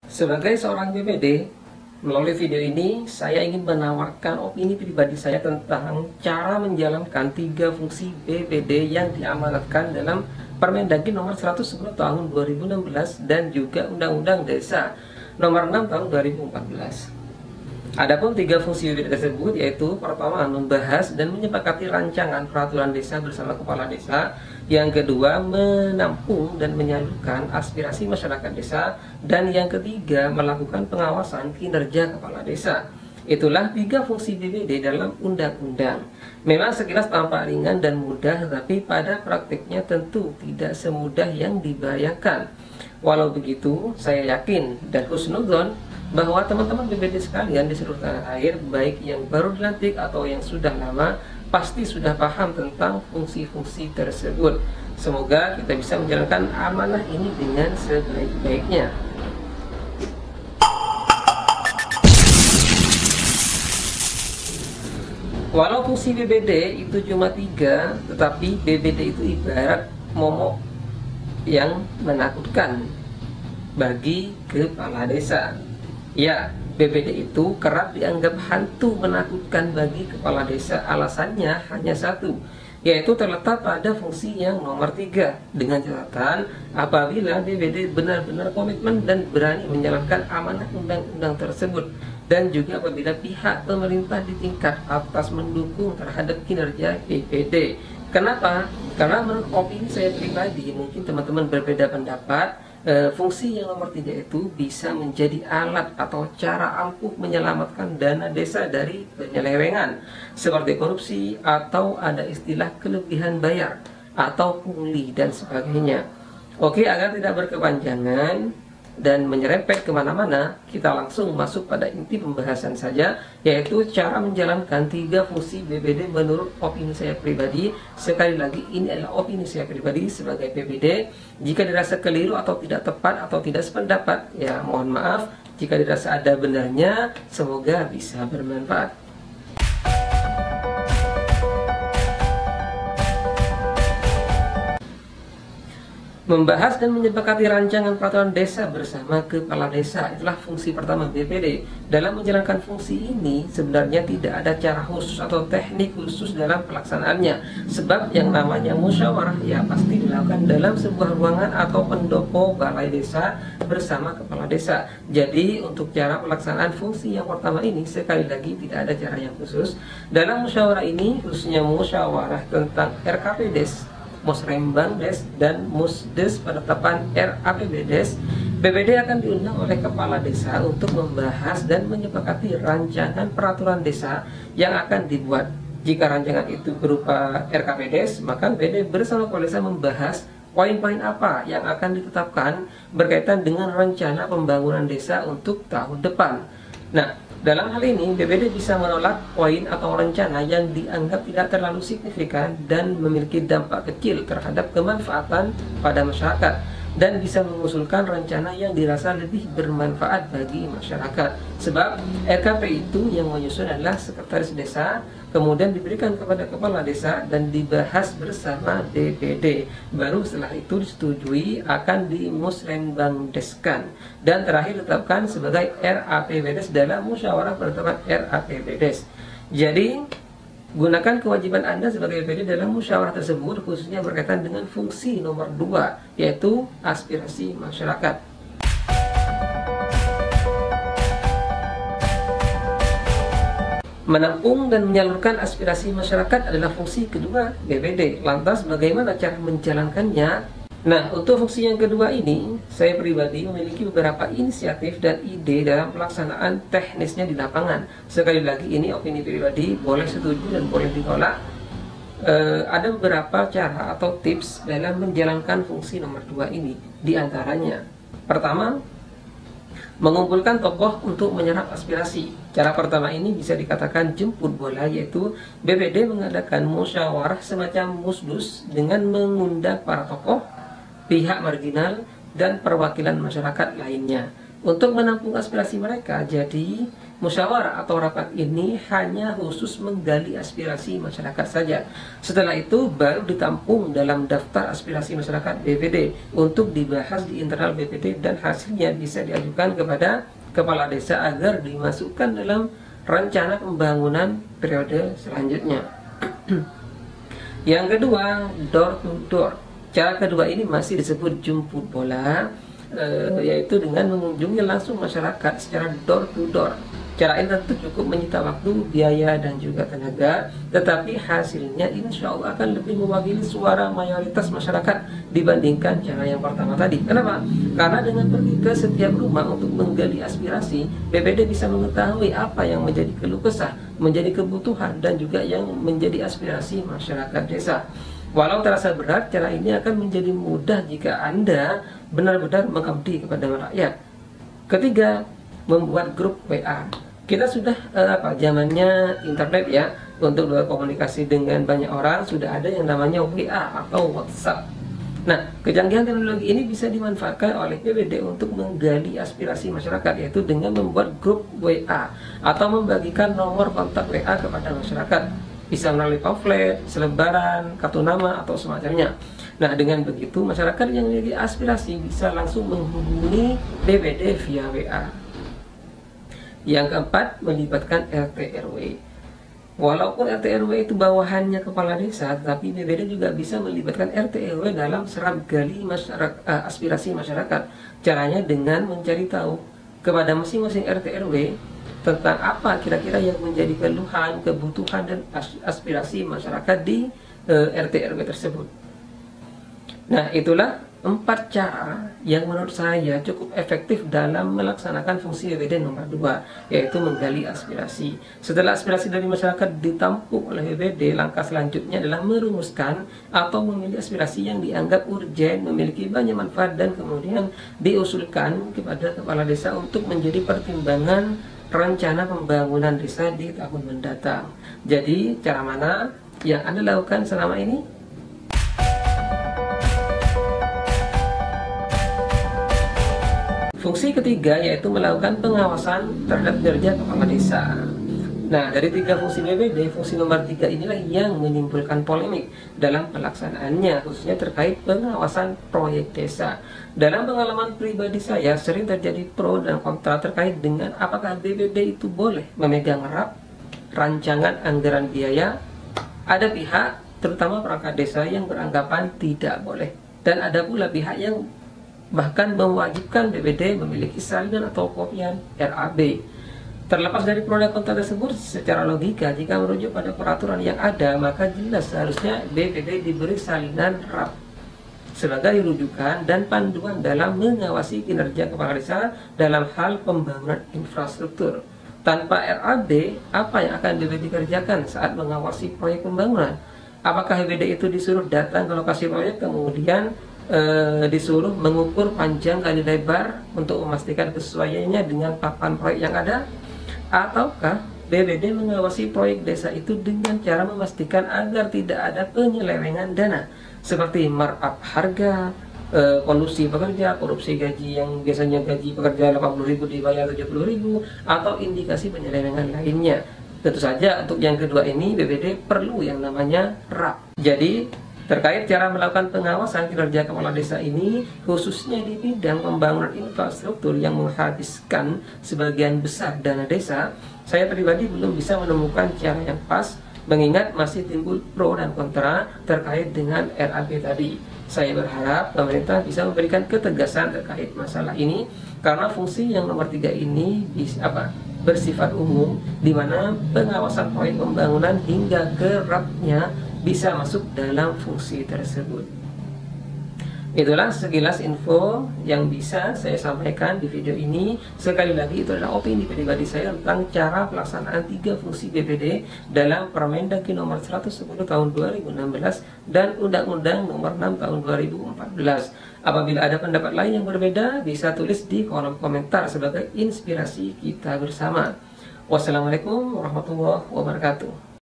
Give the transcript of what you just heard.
Sebagai seorang BPD, melalui video ini saya ingin menawarkan opini pribadi saya tentang cara menjalankan 3 fungsi BPD yang diamanatkan dalam Permendagri nomor 110 tahun 2016 dan juga Undang-Undang Desa nomor 6 tahun 2014. Adapun 3 fungsi BPD tersebut yaitu pertama, membahas dan menyepakati rancangan peraturan desa bersama kepala desa. Yang kedua, menampung dan menyalurkan aspirasi masyarakat desa. Dan yang ketiga, melakukan pengawasan kinerja kepala desa. Itulah 3 fungsi BPD dalam undang-undang. Memang sekilas tampak ringan dan mudah, tapi pada praktiknya tentu tidak semudah yang dibayangkan. Walau begitu, saya yakin dan husnudzon bahwa teman-teman BPD sekalian di seluruh tanah air, baik yang baru dilantik atau yang sudah lama, pasti sudah paham tentang fungsi-fungsi tersebut. Semoga kita bisa menjalankan amanah ini dengan sebaik-baiknya. Walau fungsi BPD itu cuma 3, tetapi BPD itu ibarat momok yang menakutkan bagi kepala desa. Ya, BPD itu kerap dianggap hantu menakutkan bagi kepala desa. Alasannya hanya satu, yaitu terletak pada fungsi yang nomor 3. Dengan catatan, apabila BPD benar-benar komitmen dan berani menjalankan amanah undang-undang tersebut, dan juga apabila pihak pemerintah di tingkat atas mendukung terhadap kinerja BPD. Kenapa? Karena menurut opini saya pribadi, mungkin teman-teman berbeda pendapat. Fungsi yang nomor 3 itu bisa menjadi alat atau cara ampuh menyelamatkan dana desa dari penyelewengan seperti korupsi atau ada istilah kelebihan bayar atau pungli dan sebagainya. Oke, agar tidak berkepanjangan dan menyerempet kemana-mana, kita langsung masuk pada inti pembahasan saja, yaitu cara menjalankan 3 fungsi BPD menurut opini saya pribadi. Sekali lagi, ini adalah opini saya pribadi sebagai BPD. Jika dirasa keliru atau tidak tepat atau tidak sependapat, ya mohon maaf. Jika dirasa ada benarnya, semoga bisa bermanfaat. Membahas dan menyepakati rancangan peraturan desa bersama kepala desa, itulah fungsi pertama BPD. Dalam menjalankan fungsi ini sebenarnya tidak ada cara khusus atau teknik khusus dalam pelaksanaannya. Sebab yang namanya musyawarah ya pasti dilakukan dalam sebuah ruangan atau pendopo balai desa bersama kepala desa. Jadi untuk cara pelaksanaan fungsi yang pertama ini sekali lagi tidak ada cara yang khusus. Dalam musyawarah ini khususnya musyawarah tentang RKPDes, Musrembangdes dan Musdes penetapan RAPBDes, BPD akan diundang oleh kepala desa untuk membahas dan menyepakati rancangan peraturan desa yang akan dibuat. Jika rancangan itu berupa RKPDes, maka BPD bersama kepala desa membahas poin-poin apa yang akan ditetapkan berkaitan dengan rencana pembangunan desa untuk tahun depan. Nah, dalam hal ini, BPD bisa menolak poin atau rencana yang dianggap tidak terlalu signifikan dan memiliki dampak kecil terhadap kemanfaatan pada masyarakat, dan bisa mengusulkan rencana yang dirasa lebih bermanfaat bagi masyarakat. Sebab RKP itu yang menyusun adalah sekretaris desa, kemudian diberikan kepada kepala desa dan dibahas bersama DPD. Baru setelah itu disetujui akan dimusrembangdeskan dan terakhir ditetapkan sebagai RAPBDes dalam musyawarah penetapan RAPBDes. Jadi gunakan kewajiban Anda sebagai BPD dalam musyawarah tersebut, khususnya berkaitan dengan fungsi nomor 2, yaitu aspirasi masyarakat. Menampung dan menyalurkan aspirasi masyarakat adalah fungsi kedua BPD. Lantas bagaimana cara menjalankannya? Nah, untuk fungsi yang kedua ini, saya pribadi memiliki beberapa inisiatif dan ide dalam pelaksanaan teknisnya di lapangan. Sekali lagi, ini opini pribadi, boleh setuju dan boleh ditolak. Ada beberapa cara atau tips dalam menjalankan fungsi nomor 2 ini. Di antaranya, pertama, mengumpulkan tokoh untuk menyerap aspirasi. Cara pertama ini bisa dikatakan jemput bola, yaitu BPD mengadakan musyawarah semacam musdus dengan mengundang para tokoh, pihak marginal, dan perwakilan masyarakat lainnya. Untuk menampung aspirasi mereka, jadi musyawarah atau rapat ini hanya khusus menggali aspirasi masyarakat saja. Setelah itu baru ditampung dalam daftar aspirasi masyarakat BPD untuk dibahas di internal BPD dan hasilnya bisa diajukan kepada kepala desa agar dimasukkan dalam rencana pembangunan periode selanjutnya. Yang kedua, door to door. Cara kedua ini masih disebut jemput bola, yaitu dengan mengunjungi langsung masyarakat secara door to door. Cara ini tentu cukup menyita waktu, biaya, dan juga tenaga, tetapi hasilnya insya Allah akan lebih mewakili suara mayoritas masyarakat dibandingkan cara yang pertama tadi. Kenapa? Karena dengan pergi ke setiap rumah untuk menggali aspirasi, BPD bisa mengetahui apa yang menjadi keluh kesah, menjadi kebutuhan, dan juga yang menjadi aspirasi masyarakat desa. Walau terasa berat, cara ini akan menjadi mudah jika Anda benar-benar mengabdi kepada rakyat. Ketiga, membuat grup WA. Kita sudah zamannya internet ya, untuk berkomunikasi dengan banyak orang sudah ada yang namanya WA atau WhatsApp. Nah, kecanggihan teknologi ini bisa dimanfaatkan oleh BPD untuk menggali aspirasi masyarakat, yaitu dengan membuat grup WA atau membagikan nomor kontak WA kepada masyarakat. Bisa melalui pamflet, selebaran, kartu nama, atau semacamnya. Nah, dengan begitu masyarakat yang memiliki aspirasi bisa langsung menghubungi BPD via WA. Yang keempat, melibatkan RT RW. Walaupun RT RW itu bawahannya kepala desa, tapi BPD juga bisa melibatkan RT RW dalam serap gali aspirasi masyarakat. Caranya dengan mencari tahu kepada masing-masing RT RW tentang apa kira-kira yang menjadi keluhan, kebutuhan, dan aspirasi masyarakat di RT RW tersebut. Nah, itulah 4 cara yang menurut saya cukup efektif dalam melaksanakan fungsi BPD nomor 2, yaitu menggali aspirasi. Setelah aspirasi dari masyarakat ditampung oleh BPD, langkah selanjutnya adalah merumuskan atau memilih aspirasi yang dianggap urgen, memiliki banyak manfaat, dan kemudian diusulkan kepada kepala desa untuk menjadi pertimbangan rencana pembangunan desa di tahun mendatang. Jadi, cara mana yang Anda lakukan selama ini? Fungsi ketiga yaitu melakukan pengawasan terhadap kinerja kepala desa. Nah, dari 3 fungsi BPD, fungsi nomor 3 inilah yang menimbulkan polemik dalam pelaksanaannya, khususnya terkait pengawasan proyek desa. Dalam pengalaman pribadi saya, sering terjadi pro dan kontra terkait dengan apakah BPD itu boleh memegang RAP, rancangan anggaran biaya. Ada pihak, terutama perangkat desa, yang beranggapan tidak boleh. Dan ada pula pihak yang bahkan mewajibkan BPD memiliki salinan atau kopian RAB. Terlepas dari pro dan kontra tersebut, secara logika jika merujuk pada peraturan yang ada, maka jelas seharusnya BPD diberi salinan RAP sebagai rujukan dan panduan dalam mengawasi kinerja kepala desa dalam hal pembangunan infrastruktur. Tanpa RAB, apa yang akan BPD kerjakan saat mengawasi proyek pembangunan? Apakah BPD itu disuruh datang ke lokasi proyek kemudian disuruh mengukur panjang kali lebar untuk memastikan kesesuaiannya dengan papan proyek yang ada? Ataukah BPD mengawasi proyek desa itu dengan cara memastikan agar tidak ada penyelewengan dana seperti markup harga, kolusi pekerja, korupsi gaji yang biasanya gaji pekerja 80.000 dibayar 70.000, atau indikasi penyelewengan lainnya? Tentu saja untuk yang kedua ini BPD perlu yang namanya RAP. Jadi terkait cara melakukan pengawasan kinerja kepala desa ini, khususnya di bidang pembangunan infrastruktur yang menghabiskan sebagian besar dana desa, saya pribadi belum bisa menemukan cara yang pas, mengingat masih timbul pro dan kontra terkait dengan RAB tadi. Saya berharap pemerintah bisa memberikan ketegasan terkait masalah ini, karena fungsi yang nomor 3 ini bersifat umum, di mana pengawasan proyek pembangunan hingga ke RAB-nya bisa masuk dalam fungsi tersebut. Itulah sekilas info yang bisa saya sampaikan di video ini. Sekali lagi, itu adalah opini pribadi saya tentang cara pelaksanaan 3 fungsi BPD dalam Permendagri nomor 110 tahun 2016 dan Undang-Undang nomor 6 tahun 2014. Apabila ada pendapat lain yang berbeda, bisa tulis di kolom komentar sebagai inspirasi kita bersama. Wassalamualaikum warahmatullahi wabarakatuh.